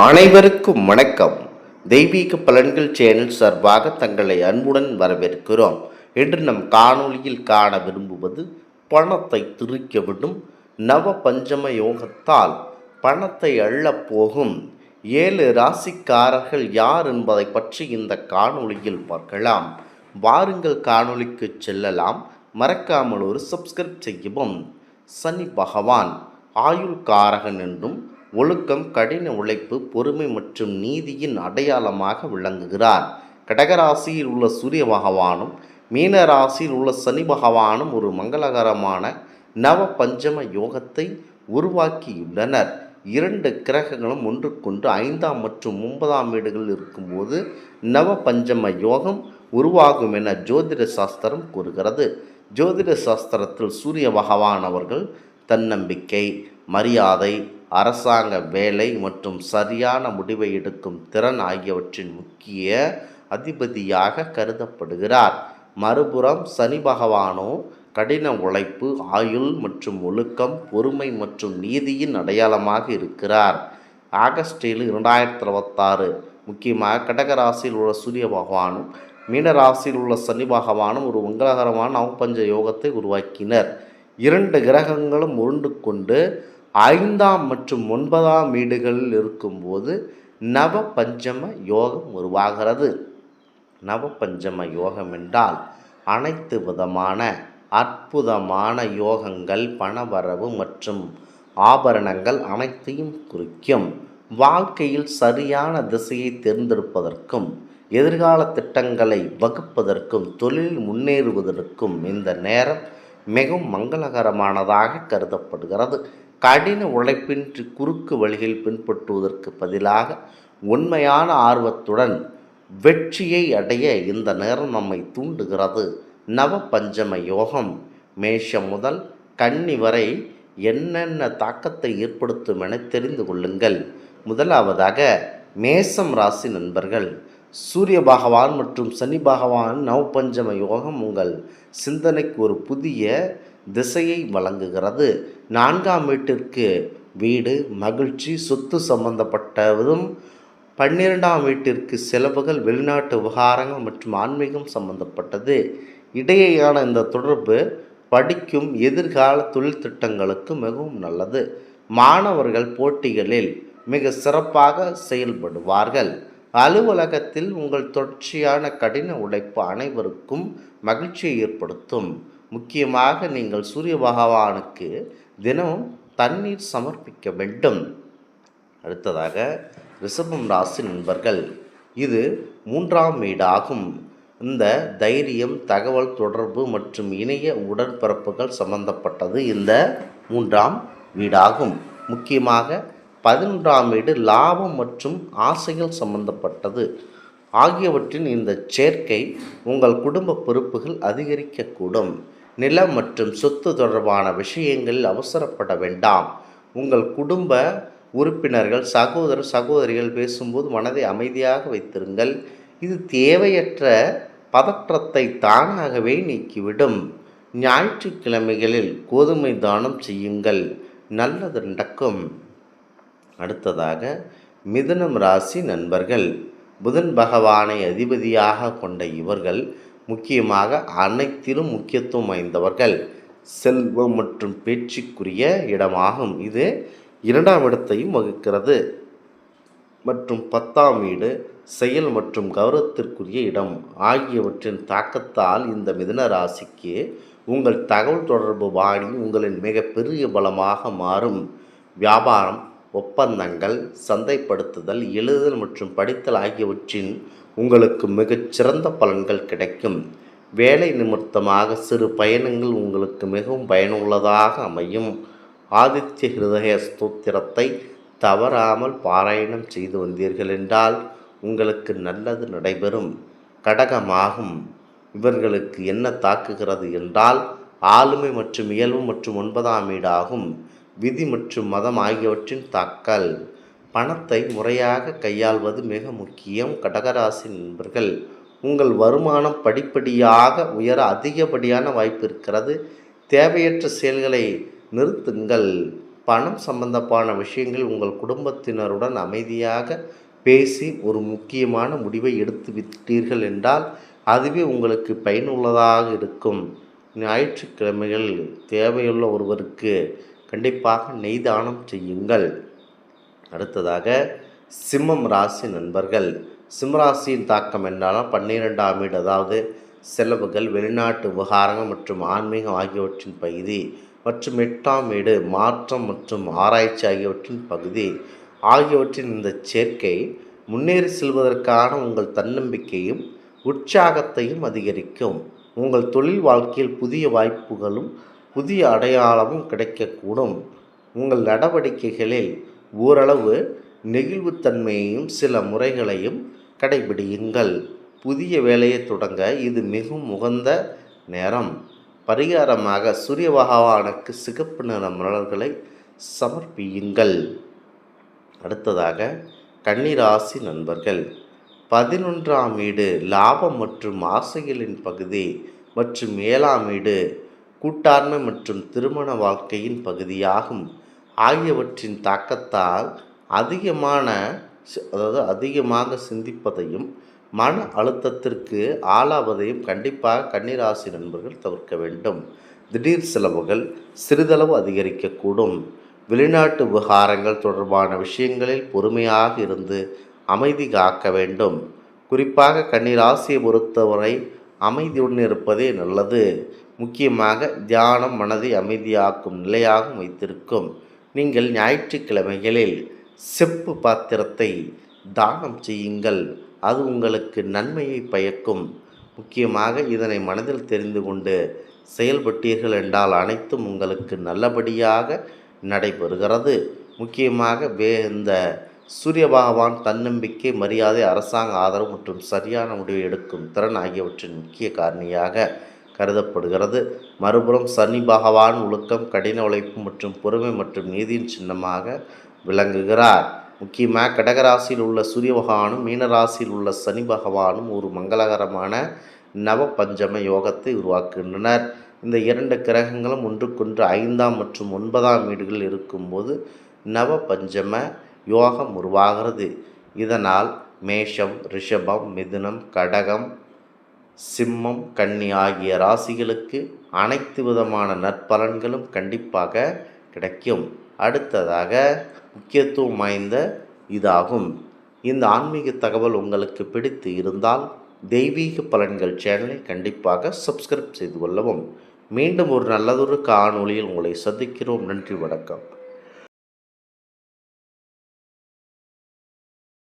அனைவருக்கும் வணக்கம். தெய்வீக பலன்கள் சேனல் சார்பாக தங்களை அன்புடன் வரவேற்கிறோம். இன்று நம் காணொளியில் காண விரும்புவது பணத்தை திருக்கிவிடும் நவ பஞ்சம யோகத்தால் பணத்தை அள்ளப் போகும் 7 ராசிக்காரர்கள் யார் என்பதை பற்றி இந்த காணொளியில் பார்க்கலாம். வாருங்கள் காணொளிக்கு செல்லலாம். மறக்காமல் ஒரு சப்ஸ்கிரைப் செய்யவும். சனி பகவான் ஆயுள் காரகன் என்றும் ஒழுக்கம், கடின உழைப்பு, பொறுமை மற்றும் நீதியின் அடையாளமாக விளங்குகிறார். கடகராசியில் உள்ள சூரிய பகவானும் மீன ராசியில் உள்ள சனி பகவானும் ஒரு மங்களகரமான நவ பஞ்சம யோகத்தை உருவாக்கியுள்ளனர். 2 கிரகங்களும் ஒன்றுக்கொன்று 5ஆம் மற்றும் 9ஆம் வீடுகளில் இருக்கும்போது நவ பஞ்சம யோகம் உருவாகும் என ஜோதிட சாஸ்திரம் கூறுகிறது. ஜோதிட சாஸ்திரத்தில் சூரிய பகவான் அவர்கள் தன்னம்பிக்கை, மரியாதை, அரசாங்க வேலை மற்றும் சரியான முடிவை எடுக்கும் திறன் ஆகியவற்றின் முக்கிய அதிபதியாக கருதப்படுகிறார். மறுபுறம் சனி பகவானோ கடின உழைப்பு, ஆயுள் மற்றும் ஒழுக்கம், பொறுமை மற்றும் நீதியின் அடையாளமாக இருக்கிறார். ஆகஸ்ட் 7, 2026 முக்கியமாக கடகராசியில் உள்ள சூரிய பகவானும் மீனராசியில் உள்ள சனி பகவானும் ஒரு மங்களகரமான நவபஞ்ச யோகத்தை உருவாக்கினர். 2 கிரகங்களும் உருண்டு கொண்டு 5ஆம் மற்றும் 9ஆம் வீடுகளில் இருக்கும்போது நவ பஞ்சம யோகம் உருவாகிறது. நவ பஞ்சம யோகம் என்றால் அனைத்து விதமான அற்புதமான யோகங்கள், பணவரவு மற்றும் ஆபரணங்கள் அனைத்தையும் குறிக்கும். வாழ்க்கையில் சரியான திசையை தேர்ந்தெடுப்பதற்கும் எதிர்கால திட்டங்களை வகுப்பதற்கும் தொழில் முன்னேறுவதற்கும் இந்த நேரம் மிகவும் மங்களகரமானதாக கருதப்படுகிறது. கடின உழைப்பின்றி குறுக்கு வழிகள் பின்பற்றுவதற்கு பதிலாக உண்மையான ஆர்வத்துடன் வெற்றியை அடைய இந்த நேரம் நம்மை தூண்டுகிறது. நவ பஞ்சம யோகம் மேஷம் முதல் கன்னி வரை என்னென்ன தாக்கத்தை ஏற்படுத்தும் என தெரிந்து கொள்ளுங்கள். முதலாவதாக மேசம் ராசி நண்பர்கள். சூரிய பகவான் மற்றும் சனி பகவான் நவபஞ்சம யோகம் உங்கள் சிந்தனைக்கு ஒரு புதிய திசையை வழங்குகிறது. 4ஆம் வீட்டிற்கு வீடு, மகிழ்ச்சி, சொத்து சம்பந்தப்பட்டதும் 12ஆம் வீட்டிற்கு செலவுகள், வெளிநாட்டு விவகாரங்கள் மற்றும் ஆன்மீகம் சம்பந்தப்பட்டது. இடையேயான இந்த தொடர்பு படிக்கும் எதிர்கால தொழில் திட்டங்களுக்கு மிகவும் நல்லது. மாணவர்கள் போட்டிகளில் மிக சிறப்பாக செயல்படுவார்கள். அலுவலகத்தில் உங்கள் தொடர்ச்சியான கடின உழைப்பு அனைவருக்கும் மகிழ்ச்சியை ஏற்படுத்தும். முக்கியமாக நீங்கள் சூரிய பகவானுக்கு தினமும் தண்ணீர் சமர்ப்பிக்க வேண்டும். அடுத்ததாக ரிஷபம் ராசி நண்பர்கள். இது 3ஆம் வீடாகும். இந்த தைரியம், தகவல் தொடர்பு மற்றும் இணைய உடன்பிறப்புகள் சம்பந்தப்பட்டது இந்த 3ஆம் வீடாகும். முக்கியமாக 11ஆம் வீடு லாபம் மற்றும் ஆசைகள் சம்பந்தப்பட்டது ஆகியவற்றின் இந்த சேர்க்கை உங்கள் குடும்ப பொறுப்புகள் அதிகரிக்கக்கூடும். நிலம் மற்றும் சொத்து தொடர்பான விஷயங்களில் அவசரப்பட வேண்டாம். உங்கள் குடும்ப உறுப்பினர்கள், சகோதரிகள் பேசும்போது மனதை அமைதியாக வைத்திருங்கள். இது தேவையற்ற பதற்றத்தை தானாகவே நீக்கிவிடும். ஞாயிற்றுக்கிழமைகளில் கோதுமை தானம் செய்யுங்கள், நல்லது நடக்கும். அடுத்ததாக மிதுனம் ராசி நண்பர்கள். புதன் பகவானை அதிபதியாக கொண்ட இவர்கள் முக்கியமாக அனைத்திலும் முக்கியத்துவம் வாய்ந்தவர்கள். செல்வம் மற்றும் பேச்சுக்குரிய இடமாகும். இது 2ஆம் இடத்தையும் வகுக்கிறது மற்றும் 10ஆம் வீடு செயல் மற்றும் கௌரவத்திற்குரிய இடம் ஆகியவற்றின் தாக்கத்தால் இந்த மிதுன ராசிக்கு உங்கள் தகவல் தொடர்பு வாணி உங்களின் மிகப்பெரிய பலமாக மாறும். வியாபாரம், ஒப்பந்தங்கள், சந்தைப்படுத்துதல், எழுதுதல் மற்றும் படித்தல் ஆகியவற்றின் உங்களுக்கு மிகச்சிறந்த பலன்கள் கிடைக்கும். வேலை நிமித்தமாக சிறு பயணங்கள் உங்களுக்கு மிகவும் பயனுள்ளதாக அமையும். ஆதித்ய ஹிருதய ஸ்தோத்திரத்தை தவறாமல் பாராயணம் செய்து வந்தீர்கள் என்றால் உங்களுக்கு நல்லது நடைபெறும். கடகமாகும். இவர்களுக்கு என்ன தாக்குகிறது என்றால் ஆளுமை மற்றும் இயல்பு மற்றும் 9ஆம் வீடாகும். விதி மற்றும் மதம் ஆகியவற்றின் தாக்கல். பணத்தை முறையாக கையாள்வது மிக முக்கியம். கடகராசி நண்பர்கள், உங்கள் வருமானம் படிப்படியாக உயர அதிகப்படியான வாய்ப்பு இருக்கிறது. தேவையற்ற செயல்களை நிறுத்துங்கள். பணம் சம்பந்தமான விஷயங்கள் உங்கள் குடும்பத்தினருடன் அமைதியாக பேசி ஒரு முக்கியமான முடிவை எடுத்து விட்டீர்கள் என்றால் அதுவே உங்களுக்கு பயனுள்ளதாக இருக்கும். ஞாயிற்றுக்கிழமைகள் தேவையுள்ள ஒருவருக்கு கண்டிப்பாக நெய் தானம் செய்யுங்கள். அடுத்ததாக சிம்மம் ராசி நண்பர்கள். சிம்மராசியின் தாக்கம் என்றால் 12ஆம் வீடு, அதாவது செலவுகள், வெளிநாட்டு விவகாரங்கள் மற்றும் ஆன்மீகம் ஆகியவற்றின் பகுதி, மற்றும் 8ஆம் வீடு மாற்றம் மற்றும் ஆராய்ச்சி ஆகியவற்றின் பகுதி ஆகியவற்றின் இந்த சேர்க்கை முன்னேறி செல்வதற்கான உங்கள் தன்னம்பிக்கையும் உற்சாகத்தையும் அதிகரிக்கும். உங்கள் தொழில் வாழ்க்கையில் புதிய வாய்ப்புகளும் புதிய அடையாளமும் கிடைக்கக்கூடும். உங்கள் நடவடிக்கைகளில் ஓரளவு நெகிழ்வுத்தன்மையையும் சில முறைகளையும் கடைபிடியுங்கள். புதிய வேலையை தொடங்க இது மிகவும் உகந்த நேரம். பரிகாரமாக சூரிய பகவானுக்கு சிகப்பு நிற மலர்களை சமர்ப்பியுங்கள். அடுத்ததாக கன்னிராசி நண்பர்கள். 11ஆம் வீடு லாபம் மற்றும் ஆசைகளின் பகுதி மற்றும் 7ஆம் வீடு கூட்டாண்மை மற்றும் திருமண வாழ்க்கையின் பகுதியாகும். ஆகியவற்றின் தாக்கத்தால் அதிகமாக சிந்திப்பதையும் மன அழுத்தத்திற்கு ஆளாவதையும் கண்டிப்பாக கன்னிராசி நண்பர்கள் தவிர்க்க வேண்டும். திடீர் செலவுகள் சிறிதளவு அதிகரிக்கக்கூடும். வெளிநாட்டு விவகாரங்கள் தொடர்பான விஷயங்களில் பொறுமையாக இருந்து அமைதி காக்க வேண்டும். குறிப்பாக கன்னிராசியை பொறுத்தவரை அமைதியுடன் இருப்பதே நல்லது. முக்கியமாக தியானம் மனதை அமைதியாக்கும் நிலையாகவும் வைத்திருக்கும். நீங்கள் ஞாயிற்றுக்கிழமைகளில் செப்பு பாத்திரத்தை தானம் செய்யுங்கள். அது உங்களுக்கு நன்மையை பயக்கும். முக்கியமாக இதனை மனதில் தெரிந்து கொண்டு செயல்பட்டீர்கள் என்றால் அனைத்தும் உங்களுக்கு நல்லபடியாக நடைபெறுகிறது. முக்கியமாக இந்த சூரிய பகவான் தன்னம்பிக்கை, மரியாதை, அரசாங்க ஆதரவு மற்றும் சரியான முடிவை எடுக்கும் திறன் ஆகியவற்றின் முக்கிய காரணியாக கருதப்படுகிறது. மறுபுறம் சனி பகவான் ஒழுக்கம், கடின உழைப்பு மற்றும் பொறுமை மற்றும் நீதியின் சின்னமாக விளங்குகிறார். முக்கியமாக கடகராசியில் உள்ள சூரிய பகவானும் மீனராசியில் உள்ள சனி பகவானும் ஒரு மங்களகரமான நவ பஞ்சம யோகத்தை உருவாக்குகின்றனர். இந்த 2 கிரகங்களும் ஒன்றுக்கொன்று 5ஆம் மற்றும் 9ஆம் வீடுகளில் இருக்கும்போது நவ பஞ்சம யோகம் உருவாகிறது. இதனால் மேஷம், ரிஷபம், மிதுனம், கடகம், சிம்மம், கன்னி ஆகிய ராசிகளுக்கு அனைத்து விதமான நற்பலன்களும் கண்டிப்பாக கிடைக்கும். அடுத்ததாக முக்கியத்துவம் வாய்ந்த இதாகும். இந்த ஆன்மீக தகவல் உங்களுக்கு பிடித்து இருந்தால் தெய்வீக பலன்கள் சேனலை கண்டிப்பாக சப்ஸ்கிரைப் செய்து கொள்ளவும். மீண்டும் ஒரு நல்லதொரு காணொளியில் உங்களை சந்திக்கிறோம். நன்றி, வணக்கம்.